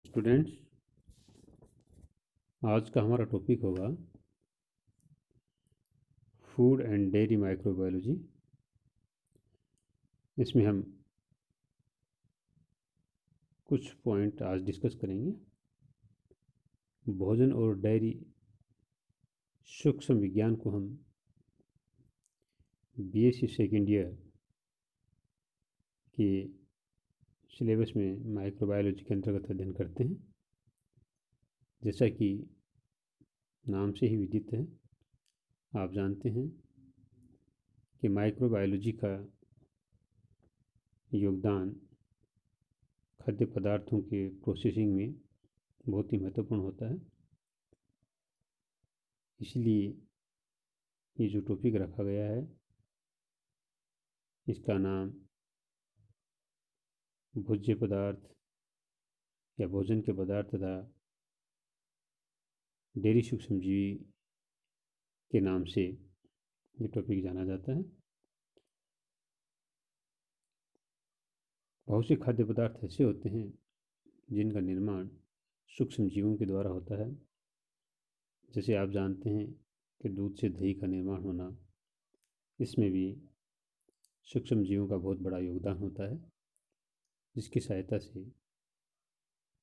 Students, आज का हमारा टॉपिक होगा फूड एंड डेयरी माइक्रोबायोलॉजी। इसमें हम कुछ पॉइंट आज डिस्कस करेंगे। भोजन और डेयरी सूक्ष्म विज्ञान को हम बीएससी सेकेंड ईयर के सिलेबस में माइक्रोबायोलॉजी के अंतर्गत अध्ययन करते हैं। जैसा कि नाम से ही विदित है, आप जानते हैं कि माइक्रोबायोलॉजी का योगदान खाद्य पदार्थों के प्रोसेसिंग में बहुत ही महत्वपूर्ण होता है। इसलिए ये जो टॉपिक रखा गया है, इसका नाम भोज्य पदार्थ या भोजन के पदार्थ तथा डेयरी सूक्ष्मजीवी के नाम से ये टॉपिक जाना जाता है। बहुत से खाद्य पदार्थ ऐसे होते हैं जिनका निर्माण सूक्ष्मजीवों के द्वारा होता है। जैसे आप जानते हैं कि दूध से दही का निर्माण होना, इसमें भी सूक्ष्मजीवों का बहुत बड़ा योगदान होता है, जिसकी सहायता से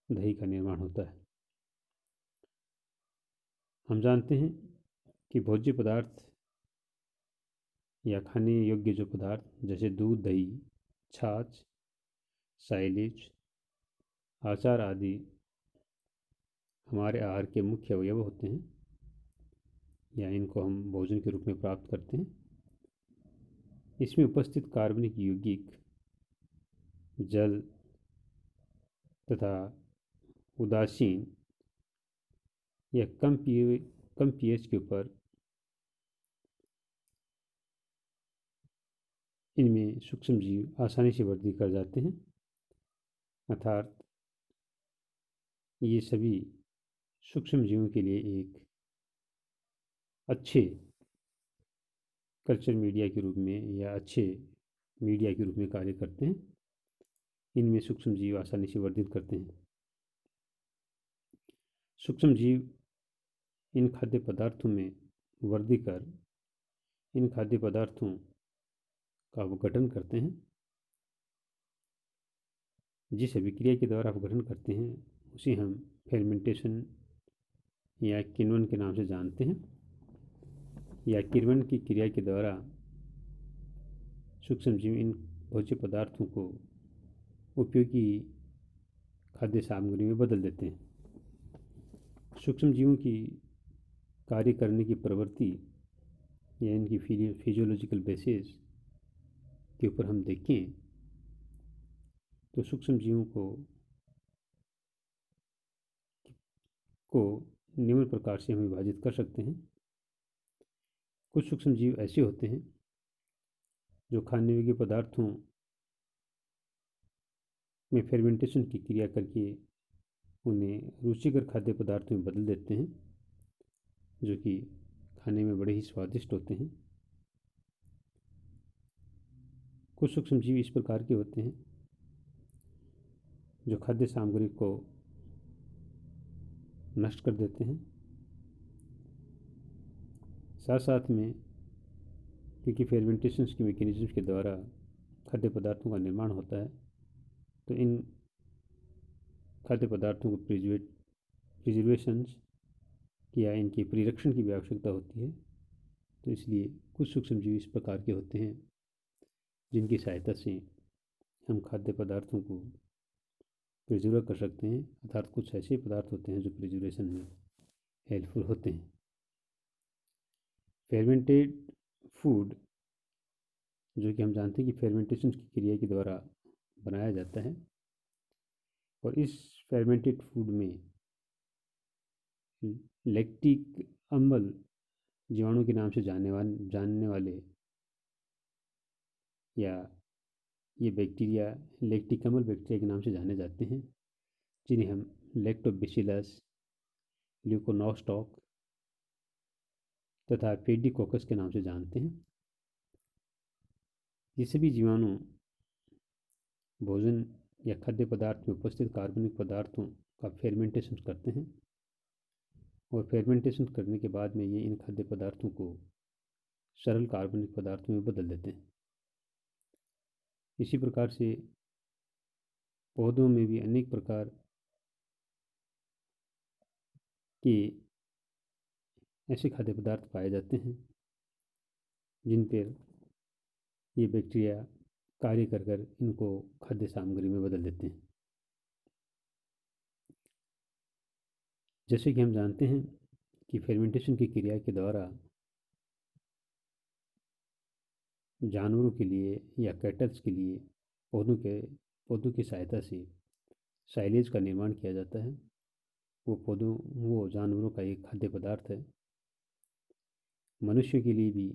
दही का निर्माण होता है। हम जानते हैं कि भोज्य पदार्थ या खाने योग्य जो पदार्थ जैसे दूध, दही, छाछ, साइलेज, आचार आदि हमारे आहार के मुख्य अवयव होते हैं, या इनको हम भोजन के रूप में प्राप्त करते हैं। इसमें उपस्थित कार्बनिक यौगिक जल तथा उदासीन या कम पीएच के ऊपर इनमें सूक्ष्मजीव आसानी से वृद्धि कर जाते हैं। अर्थात ये सभी सूक्ष्मजीवों के लिए एक अच्छे कल्चर मीडिया के रूप में या अच्छे मीडिया के रूप में कार्य करते हैं। इनमें सूक्ष्मजीव आसानी से वर्धित करते हैं। सूक्ष्मजीव इन खाद्य पदार्थों में वृद्धि कर इन खाद्य पदार्थों का अपघटन करते हैं। जिस अभिक्रिया के द्वारा अपघटन करते हैं उसे हम फेर्मेंटेशन या किण्वन के नाम से जानते हैं। या किण्वन की क्रिया के द्वारा सूक्ष्मजीव इन भोज्य पदार्थों को उपयोगी खाद्य सामग्री में बदल देते हैं। सूक्ष्मजीवों की कार्य करने की प्रवृत्ति या इनकी फिजियोलॉजिकल बेसिस के ऊपर हम देखें तो सूक्ष्मजीवों को निम्न प्रकार से हम विभाजित कर सकते हैं। कुछ सूक्ष्मजीव ऐसे होते हैं जो खाने योग्य पदार्थों में फेर्मेंटेशन की क्रिया करके उन्हें रुचिकर खाद्य पदार्थों में बदल देते हैं, जो कि खाने में बड़े ही स्वादिष्ट होते हैं। कुछ सूक्ष्मजीव इस प्रकार के होते हैं जो खाद्य सामग्री को नष्ट कर देते हैं। साथ साथ में क्योंकि फेर्मेंटेशन के मैकेनिज्म के द्वारा खाद्य पदार्थों का निर्माण होता है, तो इन खाद्य पदार्थों को प्रिजर्वेशन या इनके परिरक्षण की भी आवश्यकता होती है। तो इसलिए कुछ सूक्ष्मजीव इस प्रकार के होते हैं जिनकी सहायता से हम खाद्य पदार्थों को प्रिजर्व कर सकते हैं। अर्थात कुछ ऐसे पदार्थ होते हैं जो प्रिजर्वेशन में हेल्पफुल होते हैं। फेर्मेंटेड फूड, जो कि हम जानते हैं कि फेर्मेंटेशन की क्रिया के द्वारा बनाया जाता है, और इस फेर्मेंटेड फूड में लैक्टिक अम्ल जीवाणु के नाम से जानने वाले या ये बैक्टीरिया लैक्टिक अम्ल बैक्टीरिया के नाम से जाने जाते हैं, जिन्हें हम लैक्टोबैसिलस, ल्यूकोनोस्टॉक तथा पेडिकोकस के नाम से जानते हैं। ये सभी जीवाणु भोजन या खाद्य पदार्थ में उपस्थित कार्बनिक पदार्थों का फेर्मेंटेशन करते हैं और फेर्मेंटेशन करने के बाद में ये इन खाद्य पदार्थों को सरल कार्बनिक पदार्थों में बदल देते हैं। इसी प्रकार से पौधों में भी अनेक प्रकार के ऐसे खाद्य पदार्थ पाए जाते हैं जिन पर ये बैक्टीरिया कार्य कर कर इनको खाद्य सामग्री में बदल देते हैं। जैसे कि हम जानते हैं कि फेर्मेंटेशन की क्रिया के द्वारा जानवरों के लिए या कैटल्स के लिए पौधों की सहायता से साइलेज का निर्माण किया जाता है। वो जानवरों का एक खाद्य पदार्थ है। मनुष्य के लिए भी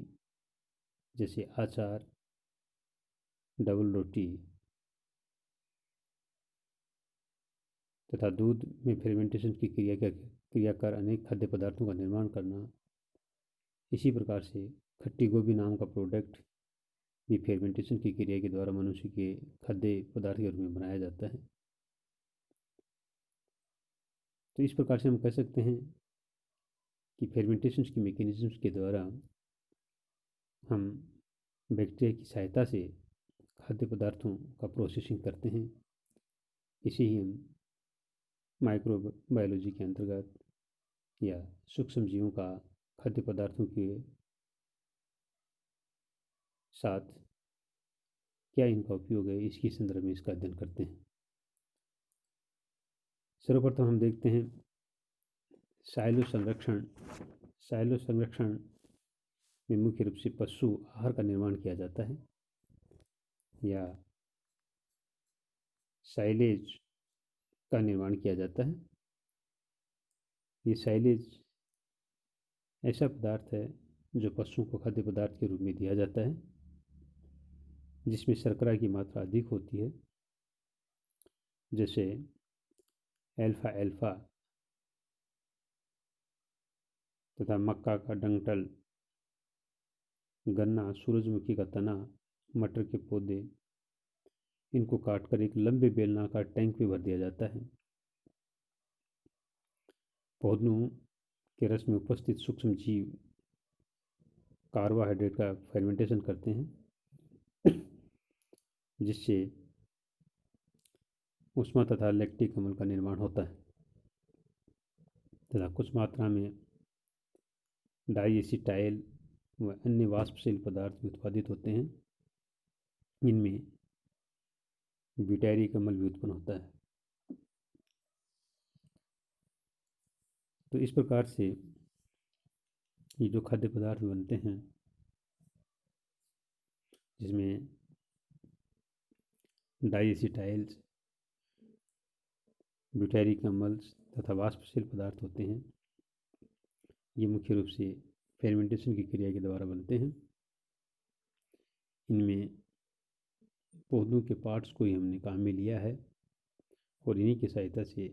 जैसे अचार, डबल रोटी तथा दूध में फेर्मेंटेशन की क्रिया कर अनेक खाद्य पदार्थों का निर्माण करना, इसी प्रकार से खट्टी गोभी नाम का प्रोडक्ट भी फेर्मेंटेशन की क्रिया के द्वारा मनुष्य के खाद्य पदार्थ के रूप में बनाया जाता है। तो इस प्रकार से हम कह सकते हैं कि फेर्मेंटेशन की मैकेनिज्म्स के द्वारा हम बैक्टीरिया की सहायता से खाद्य पदार्थों का प्रोसेसिंग करते हैं। इसे ही हम माइक्रोबायोलॉजी के अंतर्गत या सूक्ष्म जीवों का खाद्य पदार्थों के साथ क्या इनका उपयोग है, इसके संदर्भ में इसका अध्ययन करते हैं। सर्वप्रथम हम देखते हैं साइलो संरक्षण में मुख्य रूप से पशु आहार का निर्माण किया जाता है या साइलेज का निर्माण किया जाता है। ये साइलेज ऐसा पदार्थ है जो पशुओं को खाद्य पदार्थ के रूप में दिया जाता है, जिसमें शर्करा की मात्रा अधिक होती है, जैसे एल्फा तथा मक्का का डंठल, गन्ना, सूरजमुखी का तना, मटर के पौधे, इनको काटकर एक लंबे बेलनाकार टैंक में भर दिया जाता है। पौधों के रस में उपस्थित सूक्ष्म जीव कार्बोहाइड्रेट का फर्मेंटेशन करते हैं, जिससे उष्मा तथा लैक्टिक अम्ल का निर्माण होता है तथा कुछ मात्रा में डाइएसिटाइल व अन्य वाष्पशील पदार्थ भी उत्पादित होते हैं। इनमें ब्यूटारिक अम्ल भी उत्पन्न होता है। तो इस प्रकार से ये जो खाद्य पदार्थ बनते हैं, जिसमें डाइएसिटाइल्स, ब्यूटारिक अम्ल तथा वाष्पशील पदार्थ होते हैं, ये मुख्य रूप से फेर्मेंटेशन की क्रिया के द्वारा बनते हैं। इनमें पौधों के पार्ट्स को ही हमने काम में लिया है और इन्हीं की सहायता से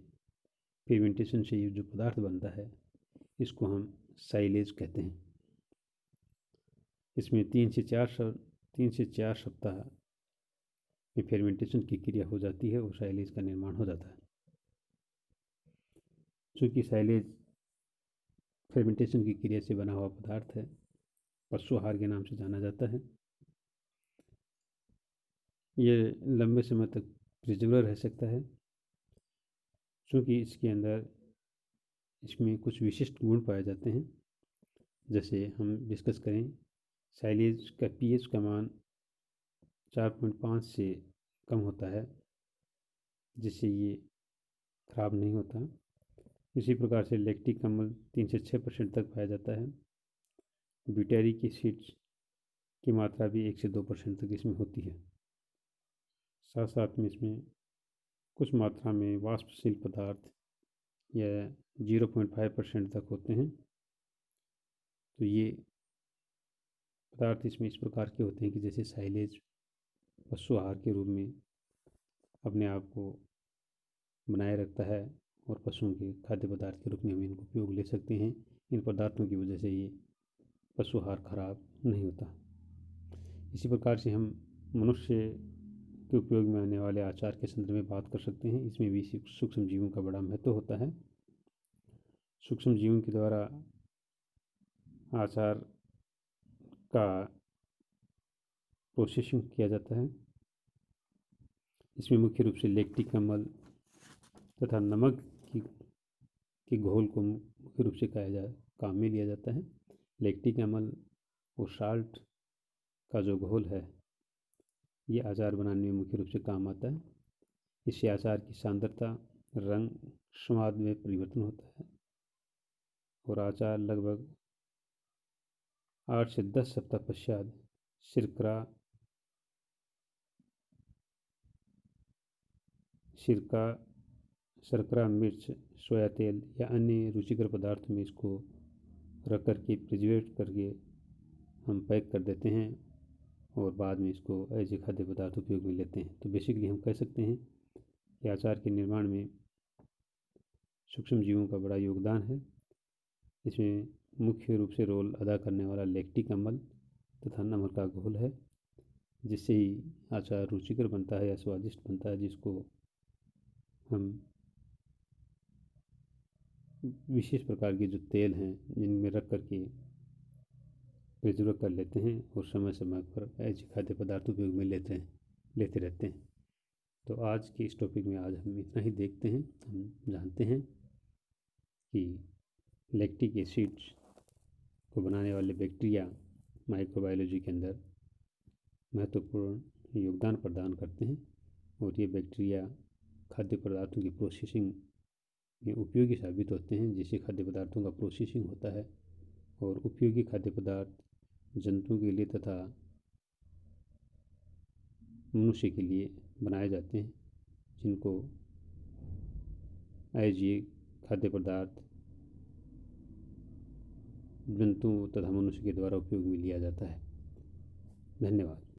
फेर्मेंटेशन से ये जो पदार्थ बनता है, इसको हम साइलेज कहते हैं। इसमें 3 से 4 सप्ताह में फेर्मेंटेशन की क्रिया हो जाती है और साइलेज का निर्माण हो जाता है। चूँकि साइलेज फेर्मेंटेशन की क्रिया से बना हुआ पदार्थ है, पशु आहार के नाम से जाना जाता है। ये लंबे समय तक प्रिजर्व रह सकता है, चूँकि इसमें कुछ विशिष्ट गुण पाए जाते हैं। जैसे हम डिस्कस करें, साइलेज का पीएच का मान 4.5 से कम होता है, जिससे ये खराब नहीं होता। इसी प्रकार से लैक्टिक अम्ल 3 से 6% तक पाया जाता है। ब्यूटारिक एसिड की मात्रा भी 1 से 2% तक इसमें होती है। साथ साथ में इसमें कुछ मात्रा में वाष्पशील पदार्थ या 0.5% तक होते हैं। तो ये पदार्थ इसमें इस प्रकार के होते हैं कि जैसे साइलेज पशु आहार के रूप में अपने आप को बनाए रखता है और पशुओं के खाद्य पदार्थ के रूप में हम इनको उपयोग ले सकते हैं। इन पदार्थों की वजह से ये पशु आहार खराब नहीं होता। इसी प्रकार से हम मनुष्य के उपयोग में आने वाले आचार के संदर्भ में बात कर सकते हैं। इसमें भी सूक्ष्म जीवों का बड़ा महत्व होता है। सूक्ष्म जीवों के द्वारा आचार का प्रोसेसिंग किया जाता है। इसमें मुख्य रूप से लैक्टिक अम्ल तथा नमक के घोल को मुख्य रूप से काम में लिया जाता है। लैक्टिक अम्ल और साल्ट का जो घोल है ये अचार बनाने में मुख्य रूप से काम आता है। इससे अचार की सांद्रता, रंग, स्वाद में परिवर्तन होता है और अचार लगभग 8 से 10 सप्ताह पश्चात सिरका, शर्करा, मिर्च, सोया तेल या अन्य रुचिकर पदार्थ में इसको रख करके प्रिजर्वेट करके हम पैक कर देते हैं और बाद में इसको एज ए खाद्य पदार्थ उपयोग में लेते हैं। तो बेसिकली हम कह सकते हैं कि अचार के निर्माण में सूक्ष्म जीवों का बड़ा योगदान है। इसमें मुख्य रूप से रोल अदा करने वाला लैक्टिक अम्ल तथा नमक का घोल है, जिससे ही अचार रुचिकर बनता है या स्वादिष्ट बनता है, जिसको हम विशेष प्रकार के जो तेल हैं जिनमें रख करके प्रिजर्व कर लेते हैं और समय समय पर ऐसे खाद्य पदार्थ उपयोग में लेते रहते हैं। तो आज के इस टॉपिक में आज हम इतना ही देखते हैं। हम जानते हैं कि लैक्टिक एसिड्स को बनाने वाले बैक्टीरिया माइक्रोबायोलॉजी के अंदर महत्वपूर्ण योगदान प्रदान करते हैं और ये बैक्टीरिया खाद्य पदार्थों की प्रोसेसिंग में उपयोगी साबित होते हैं, जिससे खाद्य पदार्थों का प्रोसेसिंग होता है और उपयोगी खाद्य पदार्थ जंतुओं के लिए तथा मनुष्य के लिए बनाए जाते हैं, जिनको एज ये खाद्य पदार्थ जंतुओं तथा मनुष्य के द्वारा उपयोग में लिया जाता है। धन्यवाद।